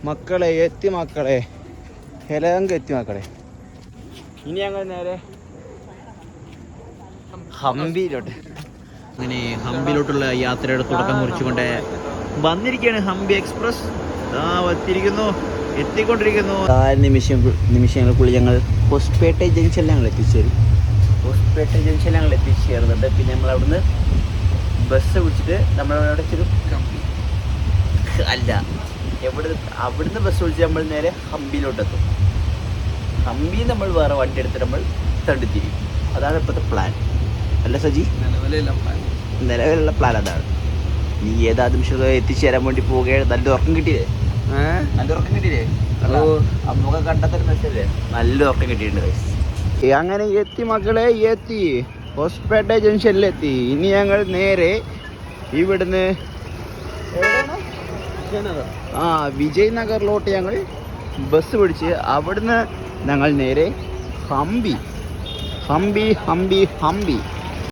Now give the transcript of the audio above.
മക്കളെ എത്തി മക്കളെ, ഹെലങ്ക് എത്തി മക്കളെ. ഇനി ഞങ്ങൾ നേരെ ഹംപിയിലോട്ട്. അങ്ങനെ ഹംപിയിലോട്ടുള്ള യാത്രയുടെ തുടക്കം കുറിച്ചുകൊണ്ട് വന്നിരിക്കുകയാണ് ഹംപി എക്സ്പ്രസ്. എത്തിക്കൊണ്ടിരിക്കുന്നു. നിമിഷങ്ങൾക്കുള്ളിൽ ഞങ്ങൾ ഹോസ്പേട്ട ജംഗ്ഷനിൽ ഞങ്ങൾ എത്തിച്ചേർന്നിട്ട് പിന്നെ നമ്മൾ അവിടുന്ന് ബസ് വിളിച്ചിട്ട് നമ്മളവിടെ അല്ല അവിടുന്ന് ബസ് വിളിച്ച് നമ്മൾ നേരെ ഹംപിയിലോട്ടെത്തും. ഹംപിയിൽ നമ്മൾ വേറെ വണ്ടി എടുത്തിട്ട് നമ്മൾ തണ്ടിത്തിരിക്കും. അതാണ് ഇപ്പോഴത്തെ പ്ലാൻ, അല്ല സജി? നിലവിലുള്ള പ്ലാൻ അതാണ്. നീ ഏതാ നിമിഷം എത്തിച്ചേരാൻ വേണ്ടി പോവുകയാണ്. നല്ല ഉറക്കം കിട്ടിയില്ലേ? അമ്മൊക്കെ കണ്ടെത്തൽ മെസ്സല്ലേ, നല്ല ഉറക്കം കിട്ടിയിട്ടുണ്ട്. അങ്ങനെ എത്തി മക്കളെ, എത്തി ഹോസ്പേട്ട ജംഗ്ഷനിലെത്തി. ഇനി ഞങ്ങൾ നേരെ ഇവിടുന്ന് വിജയ് നഗറിലോട്ട് ഞങ്ങൾ ബസ് പിടിച്ച് അവിടുന്ന് ഞങ്ങൾ നേരെ ഹംപി.